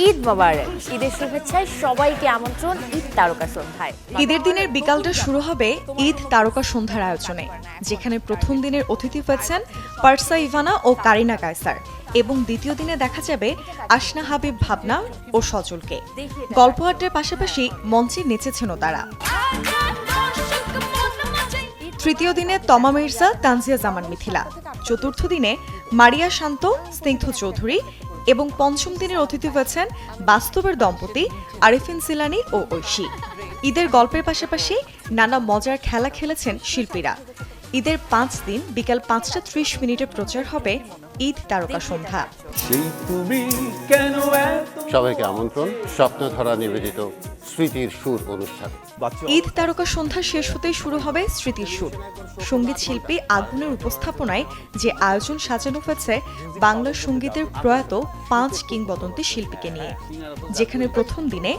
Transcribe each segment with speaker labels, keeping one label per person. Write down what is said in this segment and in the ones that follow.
Speaker 1: ঈদ মোবারক। ঈদের শুভেচ্ছায় সবাইকে আমন্ত্রণ ঈদ তারকা সন্ধ্যায়।
Speaker 2: ঈদের দিনের বিকালটা শুরু হবে ঈদ তারকা সন্ধ্যার আয়োজনে, যেখানে প্রথম দিনের অতিথি হয়েছেন পারসা ইভানা ও কারিনা কায়সার, এবং দ্বিতীয় দিনে দেখা যাবে আসনা হাবিব ভাবনা ও সজলকে। গল্প আড্ডার পাশাপাশি মঞ্চে নেচেছেনও তারা। তৃতীয় দিনে তমা মির্জা, তানজিয়া জামান মিথিলা। চতুর্থ দিনে মারিয়া শান্ত, স্নিগ্ধ চৌধুরী, এবং পঞ্চম দিনের অতিথি হয়েছেন বাস্তবের দম্পতি আরিফিন সিলানি ও ঐশী। ঈদের গল্পের পাশাপাশি নানা মজার খেলা খেলেছেন শিল্পীরা। ঈদের 5 দিন বিকাল 5:30 প্রচার হবে ঈদ তারকা সন্ধ্যা।
Speaker 3: সবাইকে আমন্ত্রণ স্বপ্নধারা নিবেদিত স্মৃতির সুর অনুষ্ঠান।
Speaker 2: ঈদ তারকা সন্ধ্যা শেষ হতেই শুরু হবে স্মৃতির সুর। সঙ্গীত শিল্পী আগুনের উপস্থাপনায় যে আয়োজন সাজানো হয়েছে বাংলা সঙ্গীতের প্রয়াত 5 কিংবদন্তি শিল্পীকে নিয়ে, যেখানে প্রথম দিনে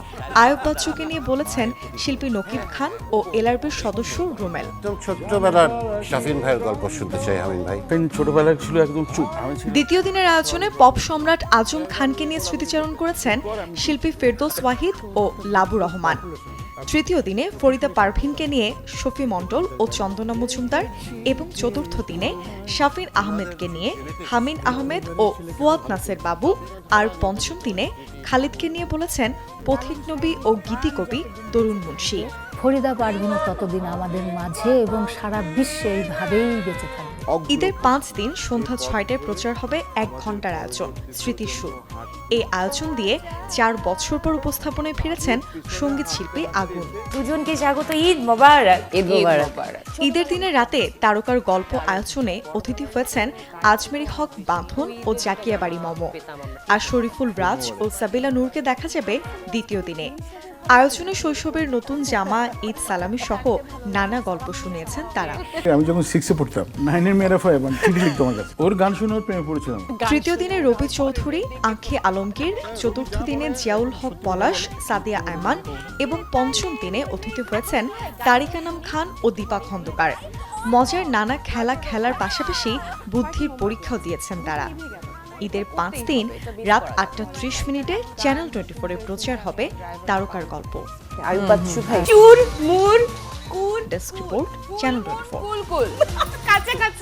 Speaker 2: আয়ব বাচ্চুকে নিয়ে বলেছেন শিল্পী নকিব খান ও এলআরবির সদস্য রুমেল।
Speaker 3: ছোট্টবেলার শাফিন ভাইয়ের গল্প শুনতে চাই হামিন ভাই।
Speaker 4: ছোটবেলায় ছিল একদম চুপ।
Speaker 2: দ্বিতীয় দিনের আয়োজনে পপ সম্রাট আজম খানকে নিয়ে স্মৃতিচারণ করেছেন শিল্পী ফেরদৌস ওয়াহিদ ও লাবু রহমান। তৃতীয় দিনে ফরিদা পারভিনকে নিয়ে শফি মণ্ডল ও চন্দনা মজুমদার, এবং চতুর্থ দিনে শাফিন আহমেদকে নিয়ে হামিন আহমেদ ও ফুয়াদ নাসের বাবু, আর পঞ্চম দিনে খালিদকে নিয়ে বলেছেন পথিক নবী ও গীতিকবি তরুণ মুন্সী।
Speaker 5: ফরিদা পারভিন ততদিন আমাদের মাঝে এবং সারা বিশ্বে এইভাবেই বেঁচে থাকবে।
Speaker 2: ঈদের 5 দিন সন্ধ্যা 6টায় প্রচার হবে 1 ঘন্টার আয়োজন স্মৃতির সুর। এই আয়োজন দিয়ে 4 বছর পর উপস্থাপনায় ফিরেছেন সঙ্গীত শিল্পী আগুন।
Speaker 1: দুজনকে স্বাগত ঈদ মোবারক। ঈদ মোবারক।
Speaker 2: ঈদের দিনের রাতে তারকার গল্প আয়োজনে অতিথি হয়েছেন আজমেরি হক বাঁধন ও জাকিয়া বাড়ি মম। আর শরীফুল রাজ ও সাবিলা নূরকে দেখা যাবে দ্বিতীয় দিনে। আয়োজনে শৈশবের নতুন জামা, ঈদ সালামি সহ নানা গল্প শুনিয়েছেন তারা।
Speaker 4: আমি যখন 6-এ পড়তাম, 9-এর মেয়েরা চিঠি লিখতো আমার কাছে। ওর গান শুনে ওর প্রেমে পড়েছিলাম।
Speaker 2: তৃতীয় দিনে রবি চৌধুরী, আঁখি আলমগীর। চতুর্থ দিনে জিয়াউল হক পলাশ, সাদিয়া আয়মান, এবং পঞ্চম দিনে অতিথি হয়েছেন তারিক আনাম খান ও দীপা খন্দকার। মজার নানা খেলা খেলার পাশাপাশি বুদ্ধির পরীক্ষাও দিয়েছেন তারা। ঈদের 5 দিন রাত 8:30 চ্যানেল 24-এ প্রচার হবে তারকার গল্প।
Speaker 1: আয়ুব বাচ্চু ভাই চুর মুর কুল
Speaker 2: ডেস্ক রিপোর্ট, চ্যানেল 24।
Speaker 1: কুল কুল কাছে কাছে।